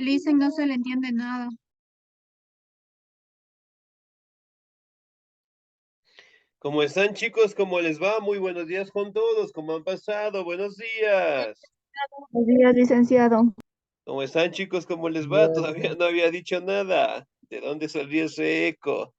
Listen, no se le entiende nada. ¿Cómo están, chicos? ¿Cómo les va? Muy buenos días con todos. ¿Cómo han pasado? Buenos días. Buenos días, licenciado. ¿Cómo están, chicos? ¿Cómo les va? Bien, Todavía no había dicho nada. ¿De dónde salió ese eco?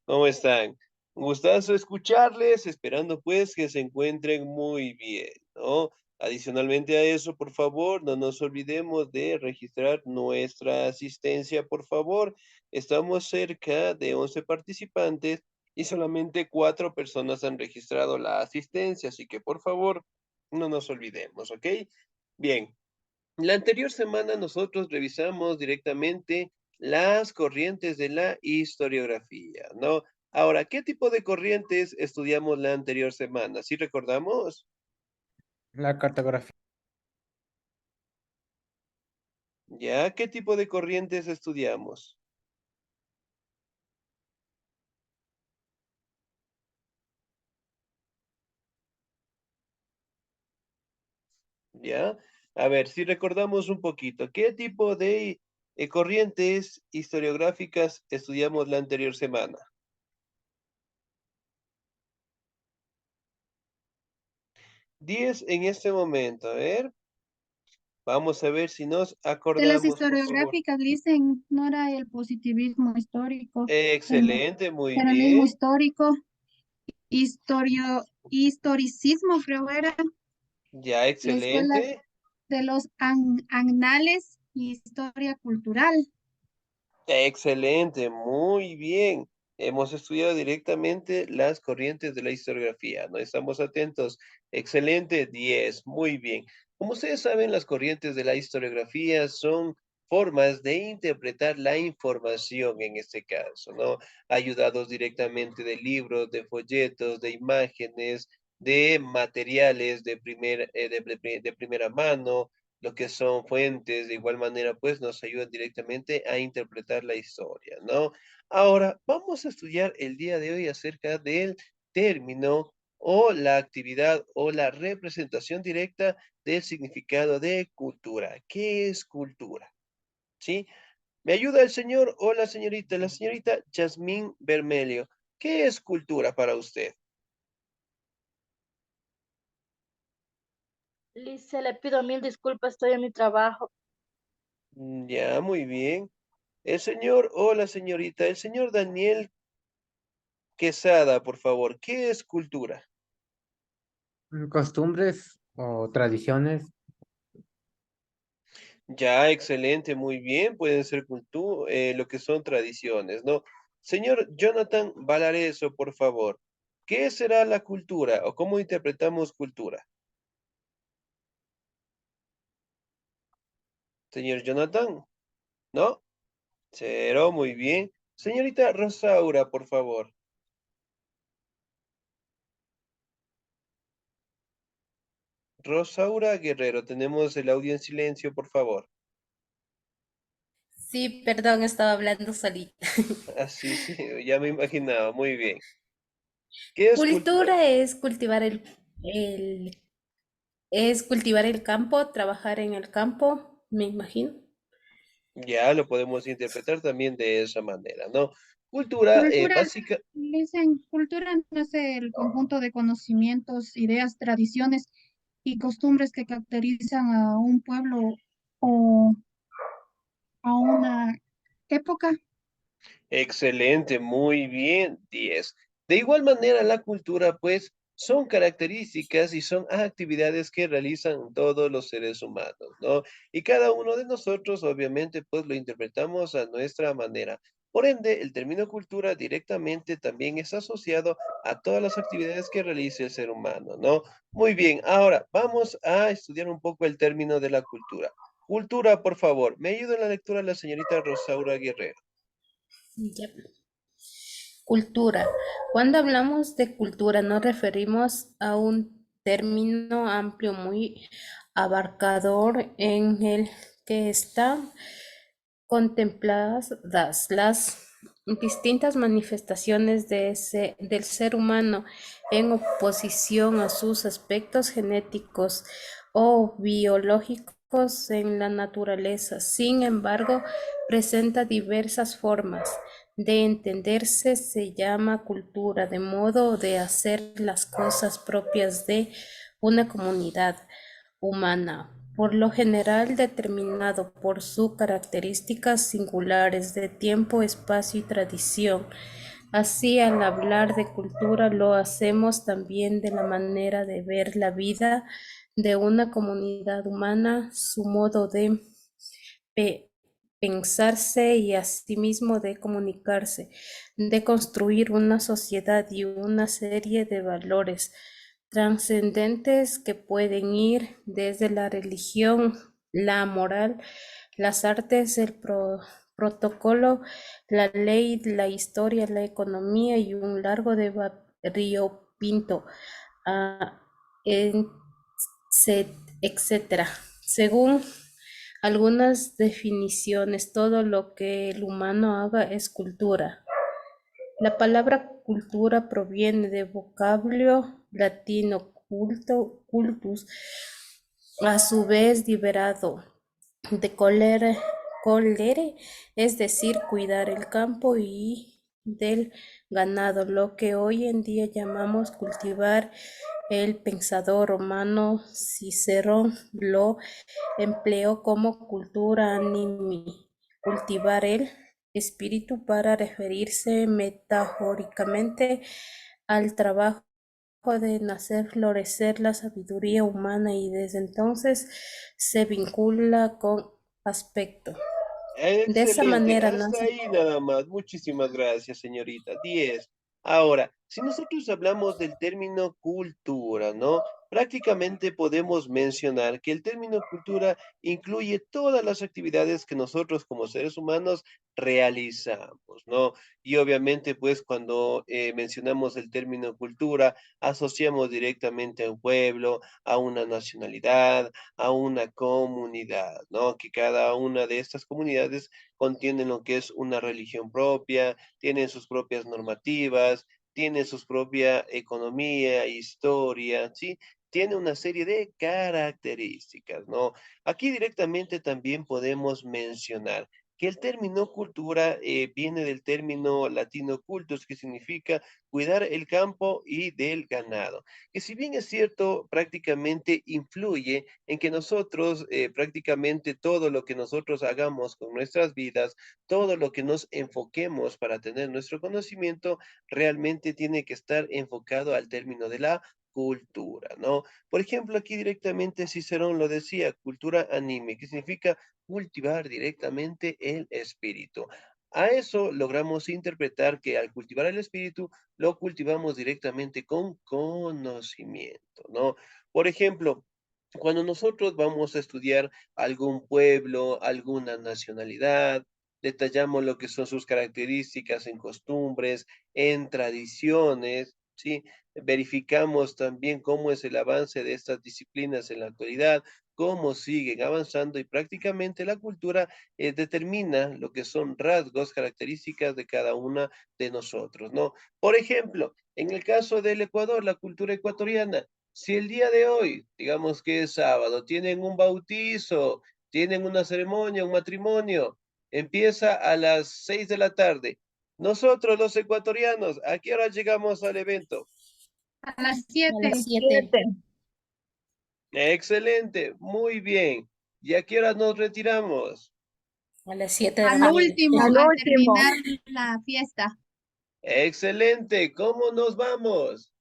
¿Cómo están? Un gustazo escucharles, esperando pues que se encuentren muy bien, ¿no? Adicionalmente a eso, por favor, no nos olvidemos de registrar nuestra asistencia, por favor. Estamos cerca de 11 participantes y solamente 4 personas han registrado la asistencia, así que por favor, no nos olvidemos, ¿ok? Bien. La anterior semana nosotros revisamos directamente las corrientes de la historiografía, ¿no? Ahora, ¿qué tipo de corrientes estudiamos la anterior semana? ¿Sí recordamos? la cartografía. ¿Ya? ¿Qué tipo de corrientes estudiamos? ¿Ya? A ver, si recordamos un poquito, ¿qué tipo de corrientes historiográficas estudiamos la anterior semana? 10 en este momento, a ver. Vamos a ver si nos De las acordamos, por favor. historiográficas, dicen, no era el positivismo histórico, el Excelente, muy feminismo bien. histórico, historicismo, creo era, Ya, la escuela excelente. de los annales y historia cultural. Excelente, muy bien. Hemos estudiado directamente las corrientes de la historiografía, ¿no? Estamos atentos. Excelente, 10, muy bien. Como ustedes saben, las corrientes de la historiografía son formas de interpretar la información en este caso, ¿no? Ayudados directamente de libros, de folletos, de imágenes, de materiales de primera mano, lo que son fuentes, de igual manera, pues nos ayudan directamente a interpretar la historia, ¿no? Ahora, vamos a estudiar el día de hoy acerca del término o la actividad o la representación directa del significado de cultura. ¿Qué es cultura? ¿Sí? ¿Me ayuda el señor o la señorita Yasmín Bermelio? ¿Qué es cultura para usted? Lice, le pido mil disculpas, estoy en mi trabajo. Ya, muy bien. El señor o la señorita, el señor Daniel Quesada, por favor, ¿qué es cultura? Costumbres o tradiciones. Ya, excelente, muy bien, pueden ser lo que son tradiciones, ¿no? Señor Jonathan Valareso, por favor, ¿qué será la cultura o cómo interpretamos cultura? Señor Jonathan, ¿no? Cero, muy bien. Señorita Rosaura, por favor. Rosaura Guerrero, tenemos el audio en silencio, por favor. Sí, perdón, estaba hablando solita. Así, sí, ya me imaginaba, muy bien. ¿Qué es cultura? Cultura es es cultivar el campo, trabajar en el campo, me imagino. Ya lo podemos interpretar también de esa manera, ¿no? Cultura Cultura, básica, dicen, cultura no es el conjunto de conocimientos, ideas, tradiciones y costumbres que caracterizan a un pueblo o a una época. excelente, muy bien, 10. De igual manera, la cultura, pues, son características y son actividades que realizan todos los seres humanos, ¿no? Y cada uno de nosotros, obviamente, pues, lo interpretamos a nuestra manera. Por ende, el término cultura directamente también es asociado a todas las actividades que realice el ser humano, ¿no? Muy bien, ahora vamos a estudiar un poco el término de la cultura. Cultura, por favor, me ayuda en la lectura la señorita Rosaura Guerrero. Ya. Cultura. Cuando hablamos de cultura nos referimos a un término amplio, muy abarcador en el que están contempladas las distintas manifestaciones del ser humano en oposición a sus aspectos genéticos o biológicos básicos en la naturaleza. Sin embargo, presenta diversas formas de entenderse. Se llama cultura, de modo de hacer las cosas propias de una comunidad humana, por lo general determinado por sus características singulares de tiempo, espacio y tradición. Así, al hablar de cultura, lo hacemos también de la manera de ver la vida de una comunidad humana, su modo de pensarse y asimismo de comunicarse, de construir una sociedad y una serie de valores trascendentes que pueden ir desde la religión, la moral, las artes, el protocolo, la ley, la historia, la economía y un largo de variopinto, ah, en- etcétera. Según algunas definiciones, todo lo que el humano haga es cultura. La palabra cultura proviene del vocablo latino cultus, a su vez liberado de colere, es decir, cuidar el campo y del ganado, lo que hoy en día llamamos cultivar. El pensador romano Cicerón lo empleó como cultura animi, cultivar el espíritu para referirse metafóricamente al trabajo de nacer, florecer la sabiduría humana y desde entonces se vincula con aspecto. De esa Excelente, manera hasta nace. ahí nada más. Muchísimas gracias, señorita. 10. Ahora, si nosotros hablamos del término cultura, ¿no? Prácticamente podemos mencionar que el término cultura incluye todas las actividades que nosotros como seres humanos realizamos, ¿no? Y obviamente, pues cuando mencionamos el término cultura, asociamos directamente a un pueblo, a una nacionalidad, a una comunidad, ¿no? Que cada una de estas comunidades contienen lo que es una religión propia, tienen sus propias normativas, tienen su propia economía, historia, ¿sí? Tiene una serie de características, ¿no? Aquí directamente también podemos mencionar que el término cultura viene del término latino cultus, que significa cuidar el campo y del ganado, que si bien es cierto, prácticamente influye en que nosotros, prácticamente todo lo que nosotros hagamos con nuestras vidas, todo lo que nos enfoquemos para tener nuestro conocimiento, realmente tiene que estar enfocado al término de la cultura, ¿no? Por ejemplo, aquí directamente Cicerón lo decía, cultura anime, que significa cultivar directamente el espíritu. A eso logramos interpretar que al cultivar el espíritu, lo cultivamos directamente con conocimiento, ¿no? Por ejemplo, cuando nosotros vamos a estudiar algún pueblo, alguna nacionalidad, detallamos lo que son sus características en costumbres, en tradiciones, ¿sí? Verificamos también cómo es el avance de estas disciplinas en la actualidad, cómo siguen avanzando y prácticamente la cultura determina lo que son rasgos, características de cada una de nosotros, ¿no? Por ejemplo, en el caso del Ecuador, la cultura ecuatoriana, si el día de hoy, digamos que es sábado, tienen un bautizo, tienen una ceremonia, un matrimonio, empieza a las 6 de la tarde. Nosotros los ecuatorianos, ¿a qué hora llegamos al evento? A las A las 7. 7. Excelente, muy bien. ¿Y a qué hora nos retiramos? A las 7 de la Al mañana. último, al terminar la fiesta. Excelente, ¿cómo nos vamos?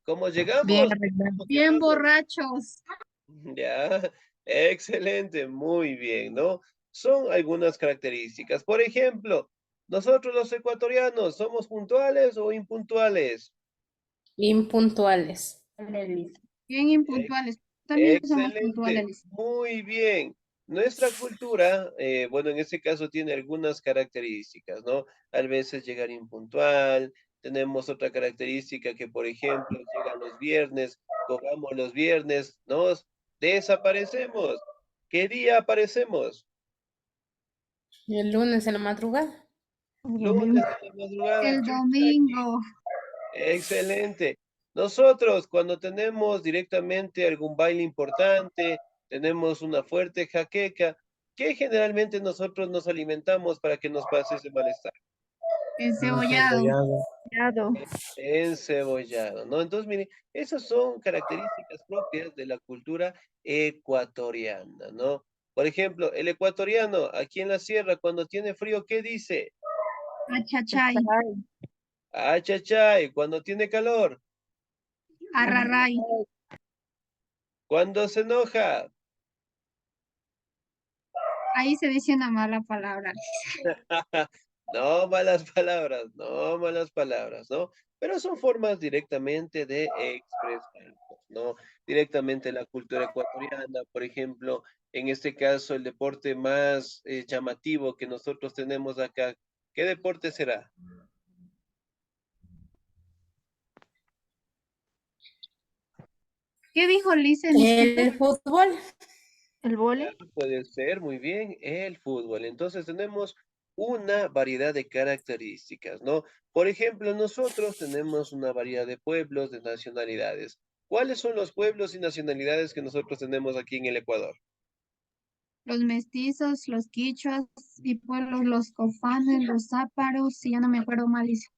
¿Cómo Bien llegamos? arreglado. ¿Cómo Bien quedamos? borrachos. Ya, excelente, muy bien, ¿no? Son algunas características. Por ejemplo, nosotros los ecuatorianos, ¿somos puntuales o impuntuales? Impuntuales. Bien impuntuales. También somos Excelente, puntuales. muy bien. Nuestra cultura, bueno, en este caso tiene algunas características, ¿no? A veces llegar impuntual, tenemos otra característica que, por ejemplo, llegan los viernes, cobramos los viernes, nos desaparecemos. ¿Qué día aparecemos? El lunes en la madrugada. Lunes de la madrugada, El chuchaqui. domingo. Excelente. Nosotros, cuando tenemos directamente algún baile importante, tenemos una fuerte jaqueca, que generalmente nosotros nos alimentamos para que nos pase ese malestar. Encebollado. Cebollado. Encebollado, ¿no? Entonces, miren, esas son características propias de la cultura ecuatoriana, ¿no? Por ejemplo, el ecuatoriano aquí en la sierra, cuando tiene frío, ¿qué dice? Achachay. Achachay, cuando tiene calor, Arraray. cuando se enoja, Ahí se dice una mala palabra. no malas palabras, no malas palabras, ¿no? Pero son formas directamente de expresarnos, ¿no? Directamente la cultura ecuatoriana, por ejemplo, en este caso, el deporte más llamativo que nosotros tenemos acá, ¿qué deporte será? ¿Qué dijo Lice? Disculpe. El fútbol. ¿El Ya, vóley? puede ser, muy bien, el fútbol. Entonces tenemos una variedad de características, ¿no? Por ejemplo, nosotros tenemos una variedad de pueblos, de nacionalidades. ¿Cuáles son los pueblos y nacionalidades que nosotros tenemos aquí en el Ecuador? Los mestizos, los quichuas y pueblos, los cofanes, los záparos, y ya no me acuerdo mal. Lice.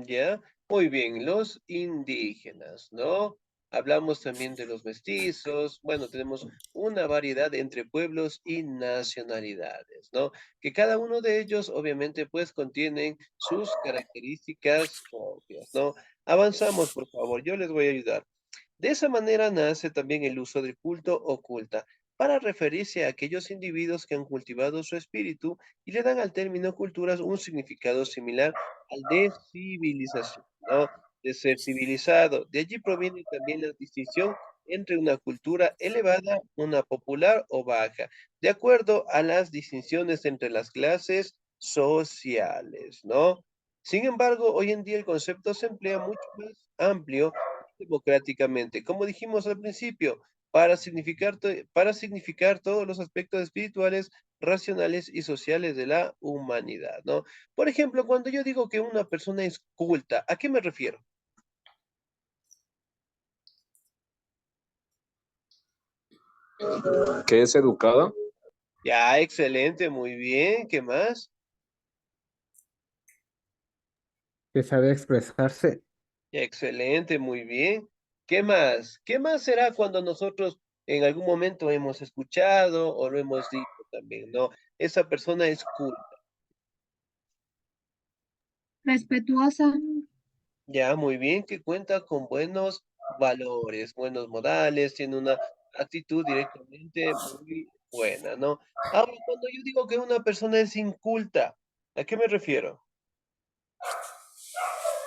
Ya, muy bien, los indígenas, ¿no? Hablamos también de los mestizos, bueno, tenemos una variedad entre pueblos y nacionalidades, ¿no? Que cada uno de ellos obviamente pues contienen sus características propias, ¿no? Avanzamos, por favor, yo les voy a ayudar. De esa manera nace también el uso del culto o culta, para referirse a aquellos individuos que han cultivado su espíritu y le dan al término culturas un significado similar al de civilización, ¿no? De ser civilizado. De allí proviene también la distinción entre una cultura elevada, una popular o baja, de acuerdo a las distinciones entre las clases sociales, ¿no? Sin embargo, hoy en día el concepto se emplea mucho más amplio democráticamente, como dijimos al principio, para significar todos los aspectos espirituales, racionales y sociales de la humanidad, ¿no? Por ejemplo, cuando yo digo que una persona es culta, ¿a qué me refiero? ¿Que es educada? Ya, excelente, muy bien, ¿qué más? Que sabe expresarse. Excelente, muy bien. ¿Qué más? ¿Qué más será cuando nosotros en algún momento hemos escuchado o lo hemos dicho también, ¿no? Esa persona es culta. Respetuosa. Ya, muy bien, que cuenta con buenos valores, buenos modales, tiene una actitud directamente muy buena, ¿no? Ahora, cuando yo digo que una persona es inculta, ¿a qué me refiero?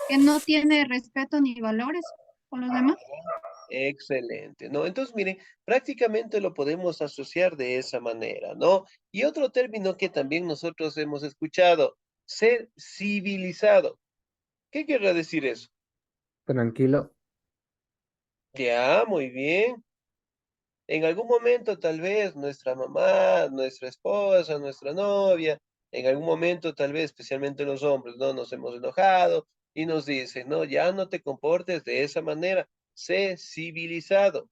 Que no tiene respeto ni valores por los demás. Excelente, ¿no? Entonces, miren, prácticamente lo podemos asociar de esa manera, ¿no? Y otro término que también nosotros hemos escuchado, ser civilizado. ¿Qué querrá decir eso? Tranquilo. Ya, muy bien. En algún momento tal vez nuestra mamá, nuestra esposa, nuestra novia, en algún momento tal vez, especialmente los hombres, ¿no? Nos hemos enojado y nos dicen, no, ya no te comportes de esa manera, sé civilizado,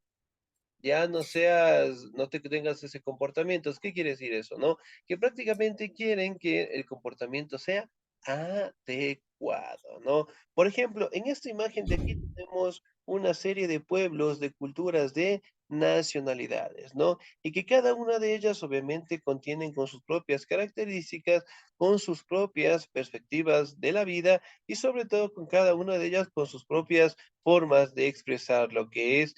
ya no seas, no te tengas ese comportamiento. ¿Qué quiere decir eso, no? Que prácticamente quieren que el comportamiento sea adecuado, ¿no? Por ejemplo, en esta imagen de aquí tenemos una serie de pueblos, de culturas, de nacionalidades, ¿no? Y que cada una de ellas obviamente contienen con sus propias características, con sus propias perspectivas de la vida y sobre todo con cada una de ellas con sus propias formas de expresar lo que es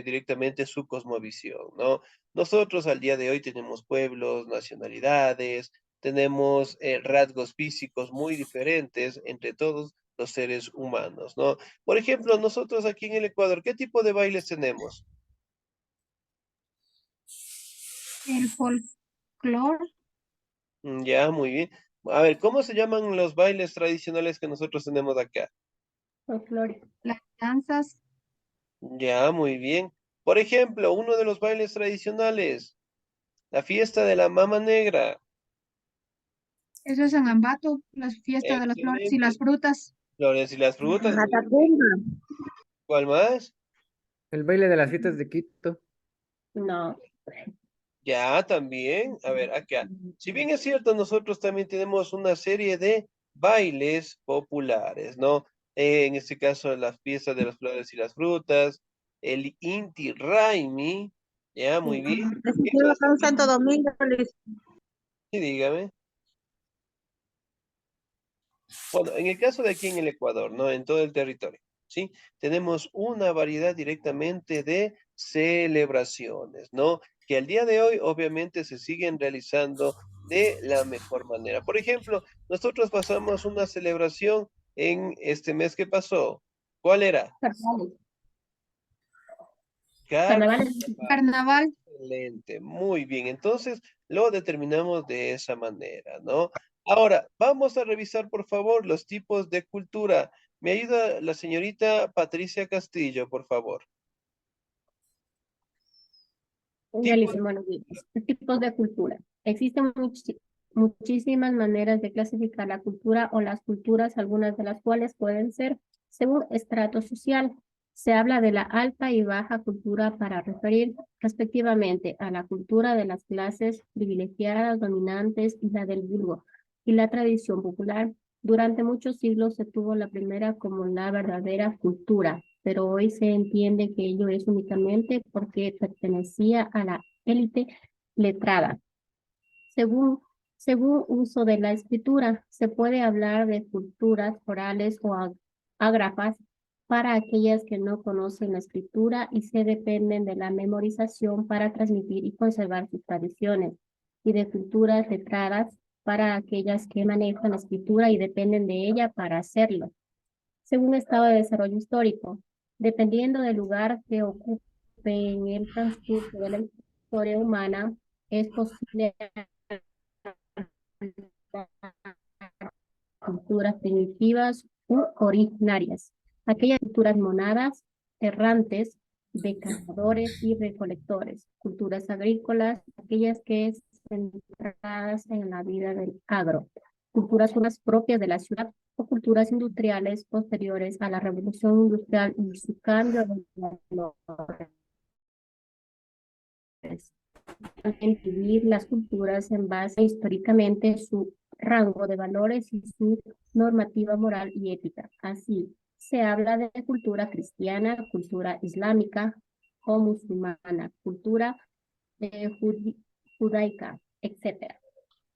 directamente su cosmovisión, ¿no? Nosotros al día de hoy tenemos pueblos, nacionalidades, tenemos rasgos físicos muy diferentes entre todos los seres humanos, ¿no? Por ejemplo, nosotros aquí en el Ecuador, ¿qué tipo de bailes tenemos? El folclore. Ya, muy bien. A ver, ¿cómo se llaman los bailes tradicionales que nosotros tenemos acá? Folclórico. Las danzas. Ya, muy bien. Por ejemplo, uno de los bailes tradicionales, la fiesta de la mama negra. Eso es en Ambato, la fiesta de las flores y las Excelente. frutas. Flores y las frutas. Matacumba. ¿Cuál más? El baile de las fiestas de Quito. No. Ya, también. A ver, acá. Si bien es cierto, nosotros también tenemos una serie de bailes populares, ¿no? En este caso, las fiestas de las flores y las frutas, el Inti Raimi, ya, muy bien. Existió acá en Santo Domingo, Luis. Sí, dígame. Bueno, en el caso de aquí en el Ecuador, ¿no? En todo el territorio, ¿sí? Tenemos una variedad directamente de celebraciones, ¿no? Que al día de hoy obviamente se siguen realizando de la mejor manera. Por ejemplo, nosotros pasamos una celebración en este mes que pasó. ¿Cuál era? Carnavales. Carnaval. Carnavales. Carnaval. Excelente, muy bien. Entonces lo determinamos de esa manera, ¿no? Ahora, vamos a revisar, por favor, los tipos de cultura. Me ayuda la señorita Patricia Castillo, por favor. Tipos. Realismo, bueno, tipos de cultura. Existen muchísimas maneras de clasificar la cultura o las culturas, algunas de las cuales pueden ser según estrato social. Se habla de la alta y baja cultura para referir respectivamente a la cultura de las clases privilegiadas, dominantes y la del vulgo y la tradición popular. Durante muchos siglos se tuvo la primera como la verdadera cultura, pero hoy se entiende que ello es únicamente porque pertenecía a la élite letrada. Según, según uso de la escritura, se puede hablar de culturas orales o ágrafas para aquellas que no conocen la escritura y se dependen de la memorización para transmitir y conservar sus tradiciones, y de culturas letradas para aquellas que manejan la escritura y dependen de ella para hacerlo según estado de desarrollo histórico, dependiendo del lugar que ocupe en el transcurso de la historia humana, es posible culturas primitivas u originarias, aquellas culturas monadas, errantes, de cazadores y recolectores, culturas agrícolas, aquellas que centradas en la vida del agro, culturas unas propias de la ciudad o culturas industriales posteriores a la revolución industrial y su cambio de valores. También dividir las culturas en base históricamente su rango de valores y su normativa moral y ética. Así, se habla de cultura cristiana, cultura islámica o musulmana, cultura judaica, etc.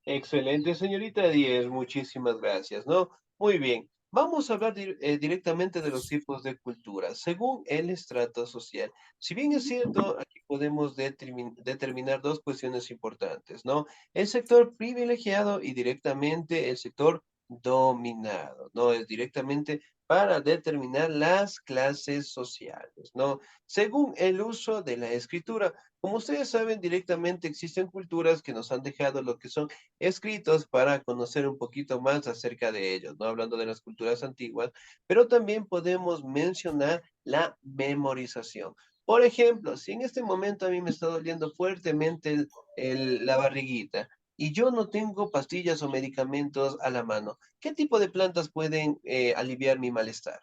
Excelente, señorita Díez, muchísimas gracias, ¿no? Muy bien, vamos a hablar directamente de los tipos de cultura, según el estrato social. Si bien es cierto, aquí podemos determinar dos cuestiones importantes, ¿no? El sector privilegiado y directamente el sector dominado, ¿no? Es directamente para determinar las clases sociales, ¿no? Según el uso de la escritura. Como ustedes saben, directamente existen culturas que nos han dejado lo que son escritos para conocer un poquito más acerca de ellos, ¿no? Hablando de las culturas antiguas, pero también podemos mencionar la memorización. Por ejemplo, si en este momento a mí me está doliendo fuertemente la barriguita y yo no tengo pastillas o medicamentos a la mano, ¿qué tipo de plantas pueden aliviar mi malestar?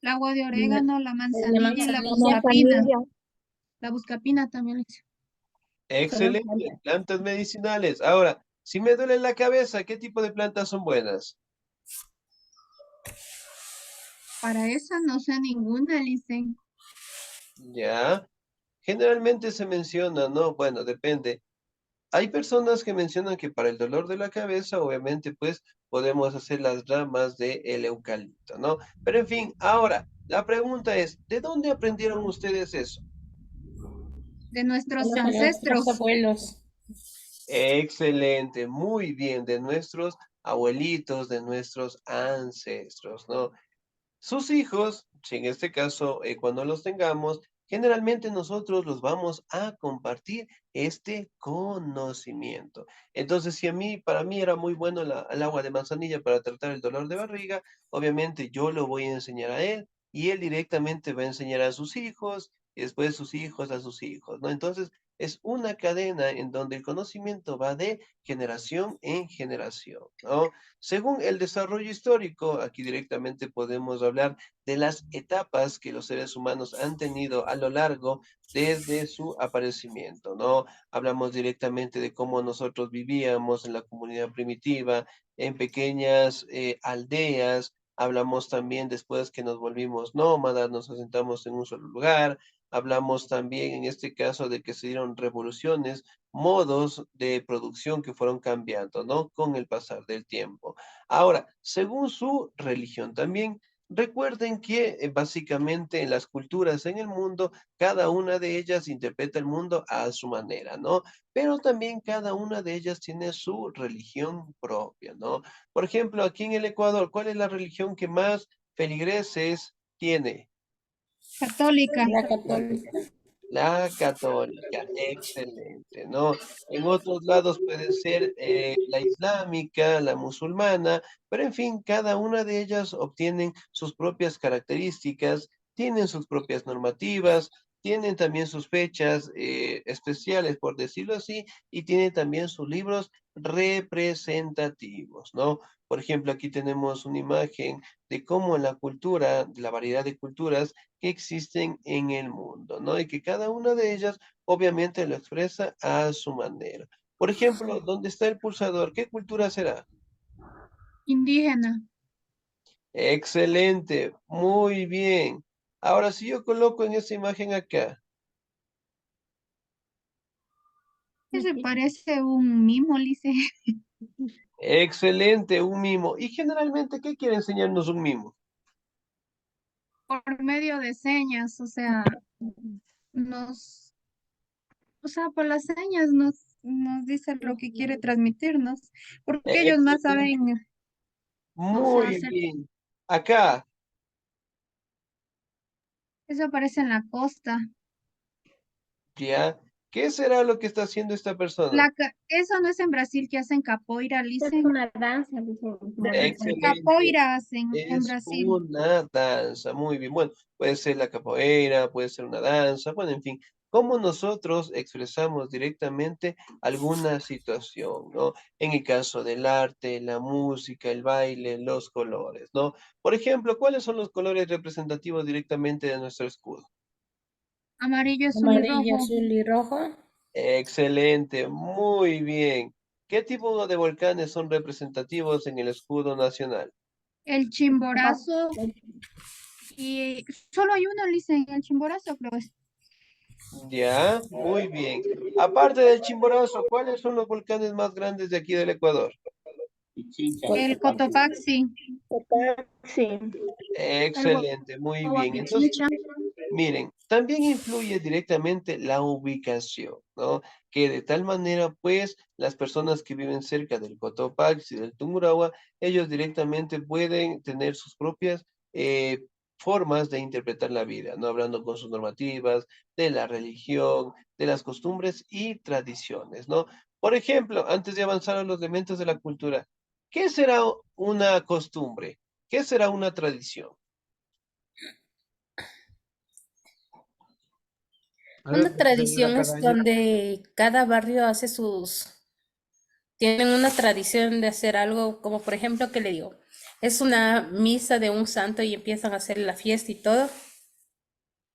El agua de La orégano, la manzanilla y la manzanilla. buscapina. La buscapina también le hice. solo Excelente, plantas medicinales. Ahora, si me duele la cabeza, ¿qué tipo de plantas son buenas? Para esa no sé ninguna, Licen. Ya, generalmente se menciona, ¿no? Bueno, depende. Hay personas que mencionan que para el dolor de la cabeza, obviamente, pues podemos hacer las ramas del eucalipto, ¿no? Pero en fin, ahora, la pregunta es, ¿de dónde aprendieron ustedes eso? De nuestros De nuestros ancestros. abuelos. Excelente, muy bien, de nuestros abuelitos, de nuestros ancestros, ¿no? Sus hijos, si en este caso, cuando los tengamos, generalmente nosotros los vamos a compartir este conocimiento. Entonces, si para mí era muy bueno el agua de manzanilla para tratar el dolor de barriga, obviamente yo lo voy a enseñar a él y él directamente va a enseñar a sus hijos y después sus hijos a sus hijos, ¿no? Entonces, es una cadena en donde el conocimiento va de generación en generación, ¿no? Según el desarrollo histórico, aquí directamente podemos hablar de las etapas que los seres humanos han tenido a lo largo desde su aparecimiento, ¿no? Hablamos directamente de cómo nosotros vivíamos en la comunidad primitiva, en pequeñas aldeas. Hablamos también después que nos volvimos nómadas, nos asentamos en un solo lugar. Hablamos también en este caso de que se dieron revoluciones, modos de producción que fueron cambiando, ¿no? Con el pasar del tiempo. Ahora, según su religión también, recuerden que básicamente en las culturas en el mundo, cada una de ellas interpreta el mundo a su manera, ¿no? Pero también cada una de ellas tiene su religión propia, ¿no? Por ejemplo, aquí en el Ecuador, ¿cuál es la religión que más feligreses tiene? Católica. La católica. La católica, excelente, ¿no? En otros lados puede ser la islámica, la musulmana, pero en fin, cada una de ellas obtienen sus propias características, tienen sus propias normativas, tienen también sus fechas especiales, por decirlo así, y tienen también sus libros representativos, ¿no? Por ejemplo, aquí tenemos una imagen de cómo la cultura, la variedad de culturas, que existen en el mundo, ¿no? Y que cada una de ellas obviamente lo expresa a su manera. Por ejemplo, ¿dónde está el pulsador? ¿Qué cultura será? Indígena. Excelente, muy bien. Ahora, si yo coloco en esta imagen acá, Se parece un mimo, Lice. excelente, un mimo. Y generalmente, ¿qué quiere enseñarnos un mimo? Por medio de señas, o sea, nos, o sea, por las señas nos dice lo que quiere transmitirnos, porque ellos más Excelente, saben, o sea, muy hacer, bien. Acá, eso aparece en la costa. ¿ya? ¿Qué será lo que está haciendo esta persona? Eso no es en Brasil que hacen capoeira, Es Lice. una danza, dicen, como danza. Excelente. Capoeira hacen en Es Brasil. una danza, muy bien. Bueno, puede ser la capoeira, puede ser una danza, bueno, en fin, cómo nosotros expresamos directamente alguna situación, ¿no? En el caso del arte, la música, el baile, los colores, ¿no? Por ejemplo, ¿cuáles son los colores representativos directamente de nuestro escudo? Amarillo, azul y Amarillo, rojo. azul y rojo. Excelente, muy bien. ¿Qué tipo de volcanes son representativos en el escudo nacional? El Chimborazo. Y solo hay uno, Lice, en el Chimborazo, creo. Ya, muy bien. Aparte del Chimborazo, ¿cuáles son los volcanes más grandes de aquí del Ecuador? El Cotopaxi. Sí. El Excelente, muy Huayna bien. Entonces, Pichincha. miren, también influye directamente la ubicación, ¿no? Que de tal manera, pues, las personas que viven cerca del Cotopaxi, del Tungurahua, ellos directamente pueden tener sus propias formas de interpretar la vida, ¿no? Hablando con sus normativas, de la religión, de las costumbres y tradiciones, ¿no? Por ejemplo, antes de avanzar a los elementos de la cultura, ¿qué será una costumbre? ¿Qué será una tradición? Algo Una que se celebra tradición cada es año. donde cada barrio hace tienen una tradición de hacer algo, como por ejemplo, ¿qué le digo? Es una misa de un santo y empiezan a hacer la fiesta y todo.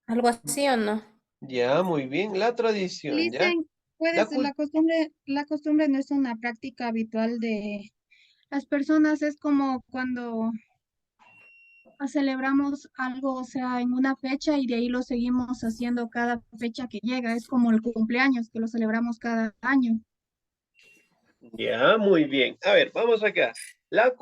¿Algo así o no? Ya, muy bien, la tradición, ¿ya? Dicen, puede La ser cul- la costumbre no es una práctica habitual de las personas, es como cuando celebramos algo, o sea, en una fecha y de ahí lo seguimos haciendo cada fecha que llega, es como el cumpleaños que lo celebramos cada año. Ya, muy bien. A ver, vamos acá. La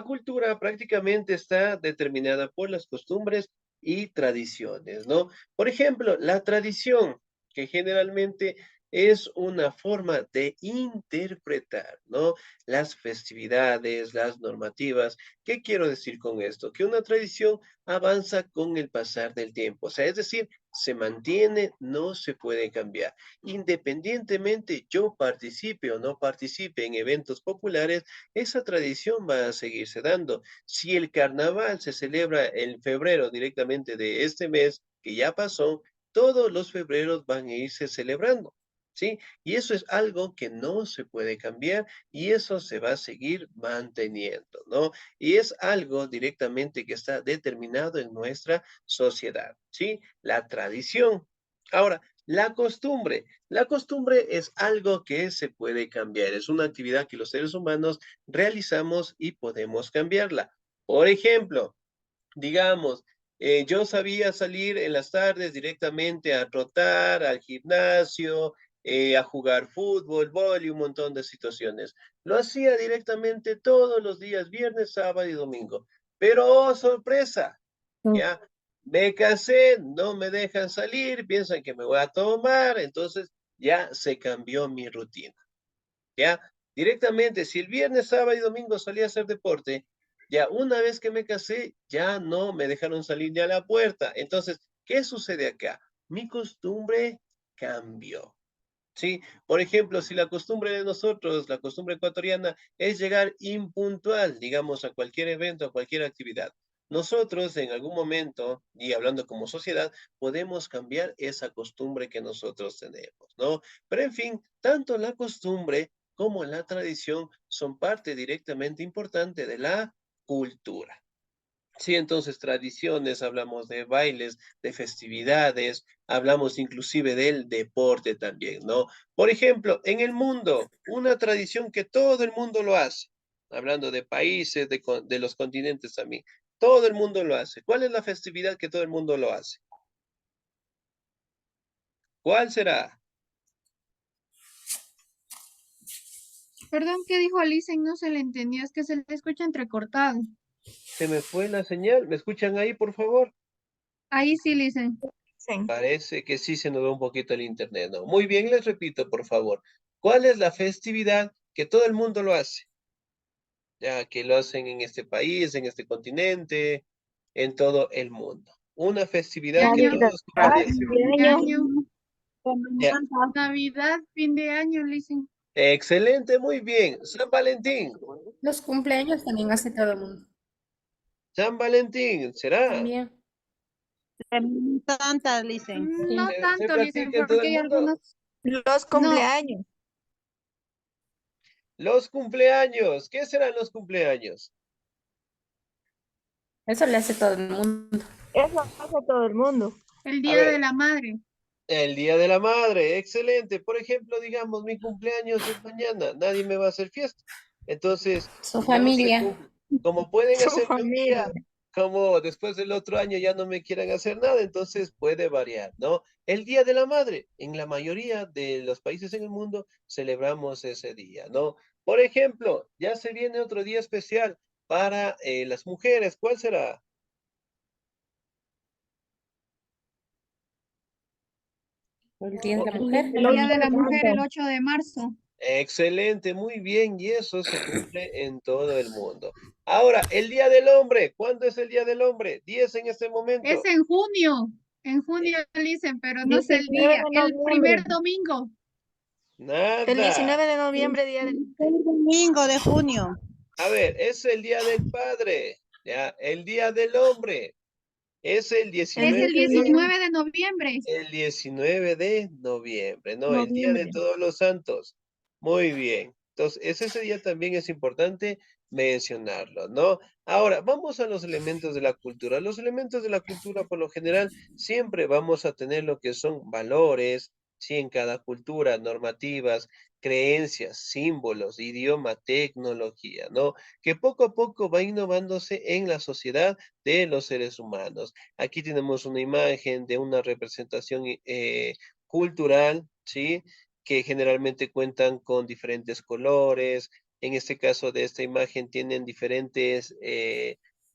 cultura prácticamente está determinada por las costumbres y tradiciones, ¿no? Por ejemplo, la tradición, que generalmente es una forma de interpretar, ¿no? Las festividades, las normativas. ¿Qué quiero decir con esto? Que una tradición avanza con el pasar del tiempo, o sea, es decir, se mantiene, no se puede cambiar. Independientemente yo participe o no participe en eventos populares, esa tradición va a seguirse dando. Si el carnaval se celebra en febrero directamente de este mes que ya pasó, todos los febreros van a irse celebrando. ¿sí? Y eso es algo que no se puede cambiar y eso se va a seguir manteniendo, ¿no? Y es algo directamente que está determinado en nuestra sociedad, ¿sí? La tradición. Ahora, la costumbre. La costumbre es algo que se puede cambiar, es una actividad que los seres humanos realizamos y podemos cambiarla. Por ejemplo, digamos, yo sabía salir en las tardes directamente a trotar, al gimnasio, a jugar fútbol, vóley, un montón de situaciones. Lo hacía directamente todos los días, viernes, sábado y domingo. Pero, oh, sorpresa, ¿ya? Me casé, no me dejan salir, piensan que me voy a tomar, entonces ya se cambió mi rutina. ¿Ya? Directamente, si el viernes, sábado y domingo salía a hacer deporte, ya una vez que me casé, ya no me dejaron salir ni a la puerta. Entonces, ¿qué sucede acá? Mi costumbre cambió. ¿Sí? Por ejemplo, si la costumbre de nosotros, la costumbre ecuatoriana, es llegar impuntual, digamos, a cualquier evento, a cualquier actividad. Nosotros en algún momento, y hablando como sociedad, podemos cambiar esa costumbre que nosotros tenemos, ¿no? Pero en fin, tanto la costumbre como la tradición son parte directamente importante de la cultura. Sí, entonces tradiciones, hablamos de bailes, de festividades, hablamos inclusive del deporte también, ¿no? Por ejemplo, en el mundo, una tradición que todo el mundo lo hace, hablando de países, de los continentes también, todo el mundo lo hace. ¿Cuál es la festividad que todo el mundo lo hace? ¿Cuál será? Perdón, ¿qué dijo Alicia? No se le entendió, es que se le escucha entrecortado. Se me fue la señal, ¿me escuchan ahí, por favor? Ahí sí, Listen. Parece que sí se nos va un poquito el internet, ¿no? Muy bien, les repito, por favor. ¿Cuál es la festividad que todo el mundo lo hace? Ya que lo hacen en este país, en este continente, en todo el mundo. Una festividad que Año, todos comparten. fin de año, Ya. Navidad, fin de año, Listen. Excelente, muy bien. San Valentín. Los cumpleaños también hace todo el mundo. San Valentín, ¿será? También. Tantas, dicen. No Sí. ¿Se tanto, Listen, practica en todo porque el hay mundo? algunos, Los no, cumpleaños. Los cumpleaños. ¿Qué serán los cumpleaños? Eso le hace todo el mundo. Eso hace todo el mundo. el A Día de ver, la Madre. el Día de la Madre, excelente. Por ejemplo, digamos, mi cumpleaños es mañana, nadie me va a hacer fiesta. Entonces, Su no se familia. cumple. Como pueden Su hacerme un familia. día, como después del otro año ya no me quieran hacer nada, entonces puede variar, ¿no? El Día de la Madre, en la mayoría de los países en el mundo celebramos ese día, ¿no? Por ejemplo, ya se viene otro día especial para las mujeres, ¿cuál será? El Día de Oh, la Mujer. El Día de la Mujer, el 8 de marzo. excelente, muy bien, y eso se cumple en todo el mundo. Ahora, el Día del Hombre, ¿cuándo es el Día del Hombre? 10 en este Es momento. en junio, Listen, pero no sé el 19 día, de el primer noviembre. domingo. El 19 Nada. de noviembre, día del... El domingo de junio. A ver, es el Día del Padre, ¿ya? El Día del Hombre es el El Es 19 el 19 19 de noviembre. el 19 de noviembre, de ¿no? El Día de noviembre. Todos los Santos. Muy bien. Entonces, ese día también es importante mencionarlo, ¿no? Ahora, vamos a los elementos de la cultura. Los elementos de la cultura, por lo general, siempre vamos a tener lo que son valores, sí, en cada cultura, normativas, creencias, símbolos, idioma, tecnología, ¿no? Que poco a poco va innovándose en la sociedad de los seres humanos. Aquí tenemos una imagen de una representación cultural, ¿sí? Que generalmente cuentan con diferentes colores. En este caso de esta imagen tienen diferentes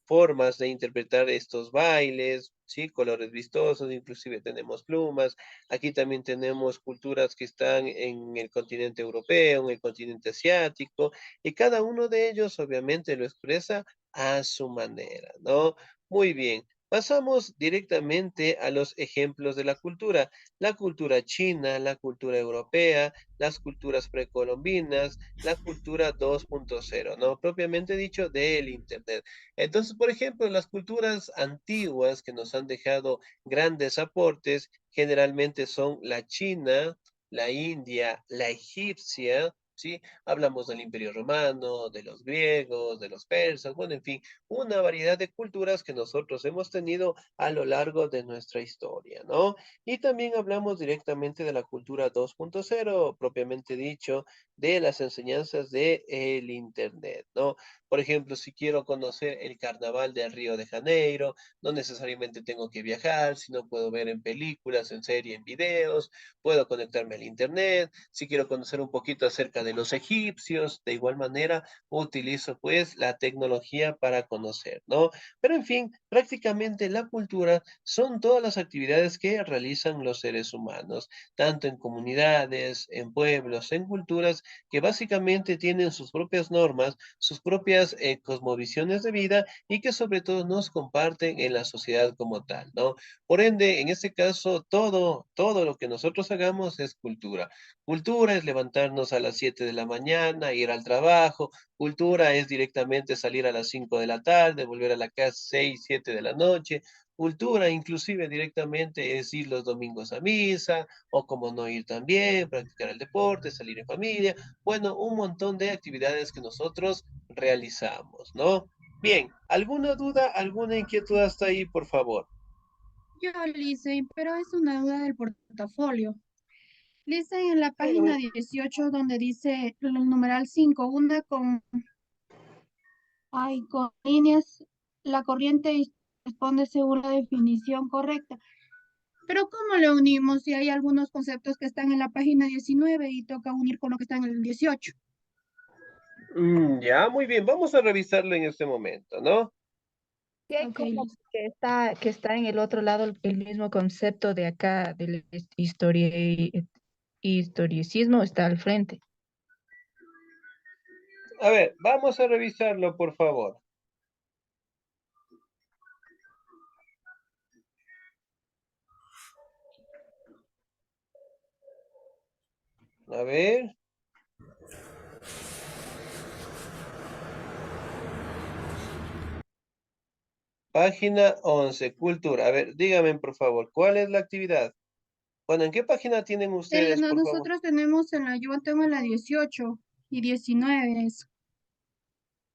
formas de interpretar estos bailes, ¿sí? Colores vistosos, inclusive tenemos plumas. Aquí también tenemos culturas que están en el continente europeo, en el continente asiático, y cada uno de ellos obviamente lo expresa a su manera, ¿no? Muy bien. Pasamos directamente a los ejemplos de la cultura china, la cultura europea, las culturas precolombinas, la cultura 2.0, ¿no? Propiamente dicho, del Internet. Entonces, por ejemplo, las culturas antiguas que nos han dejado grandes aportes, generalmente son la China, la india, la egipcia, ¿sí? Hablamos del Imperio Romano, de los griegos, de los persas, bueno, en fin, una variedad de culturas que nosotros hemos tenido a lo largo de nuestra historia, ¿no? Y también hablamos directamente de la cultura 2.0, propiamente dicho, de las enseñanzas del Internet, ¿no? Por ejemplo, si quiero conocer el carnaval de Río de Janeiro, no necesariamente tengo que viajar, sino puedo ver en películas, en serie, en videos, puedo conectarme al Internet. Si quiero conocer un poquito acerca de los egipcios, de igual manera, utilizo pues la tecnología para conocer, ¿no? Pero en fin, prácticamente la cultura son todas las actividades que realizan los seres humanos, tanto en comunidades, en pueblos, en culturas que básicamente tienen sus propias normas, sus propias cosmovisiones de vida y que sobre todo nos comparten en la sociedad como tal, ¿no? Por ende, en este caso, todo lo que nosotros hagamos es cultura. Cultura es levantarnos a las 7 de la mañana, ir al trabajo. Cultura es directamente salir a las 5 de la tarde, volver a la casa 6, 7 de la noche. Cultura inclusive directamente es ir los domingos a misa, o como no ir también, practicar el deporte, salir en familia. Bueno, un montón de actividades que nosotros realizamos, ¿no? Bien, ¿alguna duda, alguna inquietud hasta ahí, por favor? Yo le hice, pero es una duda del portafolio. Dice en la página 18 donde dice el numeral 5, una con líneas, la corriente responde según la definición correcta. Pero ¿cómo lo unimos si hay algunos conceptos que están en la página 19 y toca unir con lo que está en el 18? Ya, muy bien, vamos a revisarlo en este momento, ¿no? Sí, hay Ok, como listo. que está en el otro lado el mismo concepto de acá, del historicismo, está al frente. A ver, vamos a revisarlo, por favor. A ver. Página 11, cultura. A ver, díganme, por favor, ¿cuál es la actividad? Bueno, ¿en qué página tienen ustedes, por favor? Nosotros tenemos yo tengo en la 18 y 19 es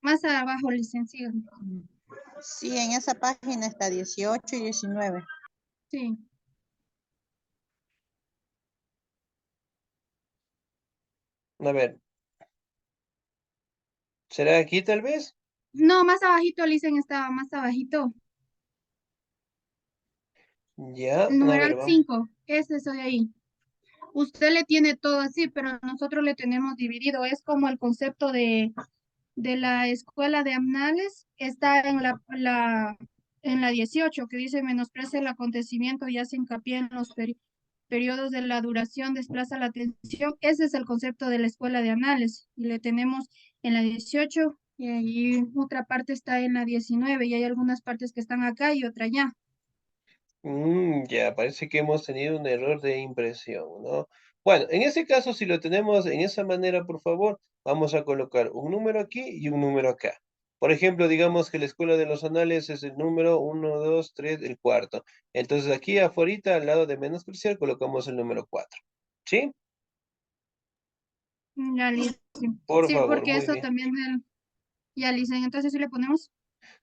más abajo, licenciado. Sí, en esa página está 18 y 19. Sí. A ver, ¿será aquí tal vez? No, más abajito, Licen, estaba más abajito. Ya, El a ver, numeral vamos. 5, es eso de ahí. Usted le tiene todo así, pero nosotros le tenemos dividido. Es como el concepto de la escuela de Amnales, está en en la 18, que dice menosprecia el acontecimiento y hace hincapié en los periodos de la duración, desplaza la atención. Ese es el concepto de la escuela de Anales. Y le tenemos en la 18 y otra parte está en la 19 y hay algunas partes que están acá y otra allá. Ya, parece que hemos tenido un error de impresión, ¿no? Bueno, en ese caso, si lo tenemos en esa manera, por favor, vamos a colocar un número aquí y un número acá. Por ejemplo, digamos que la escuela de los anales es el número 1, 2, 3, el cuarto. Entonces aquí afuera, al lado de menospreciar, colocamos el número 4. ¿Sí? Ya, Licen. Por Sí, favor, porque muy eso bien. también ya, Licen. Entonces, si le ponemos.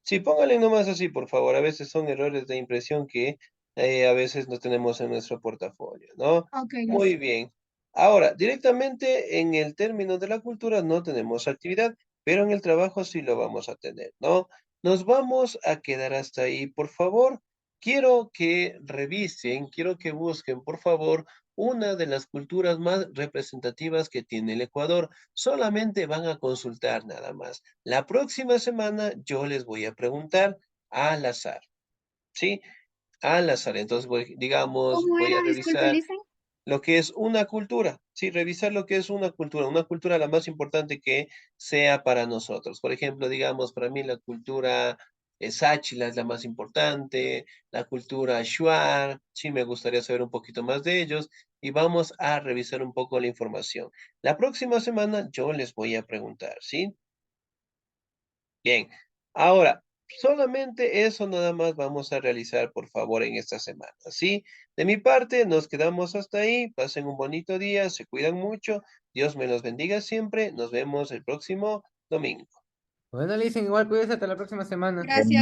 Sí, póngale nomás así, por favor. A veces son errores de impresión que a veces no tenemos en nuestro portafolio, ¿no? Ok, Muy listo. bien. Ahora, directamente en el término de la cultura no tenemos actividad, pero en el trabajo sí lo vamos a tener, ¿no? Nos vamos a quedar hasta ahí, por favor. Quiero que revisen, quiero que busquen, por favor, una de las culturas más representativas que tiene el Ecuador. Solamente van a consultar nada más. La próxima semana yo les voy a preguntar al azar, ¿sí? Al azar. Entonces, digamos, ¿Cómo voy a era? Disculpe, revisar Licen. lo que es una cultura, ¿sí? Revisar lo que es una cultura la más importante que sea para nosotros. Por ejemplo, digamos, para mí la cultura Sáchila es la más importante, la cultura Shuar, sí me gustaría saber un poquito más de ellos y vamos a revisar un poco la información. La próxima semana yo les voy a preguntar, ¿sí? Bien, ahora, Solamente eso nada más vamos a realizar, por favor, en esta semana. ¿Sí? De mi parte, nos quedamos hasta ahí. Pasen un bonito día, se cuidan mucho. Dios me los bendiga siempre. Nos vemos el próximo domingo. Bueno, Listen, igual cuídense hasta la próxima semana. Gracias.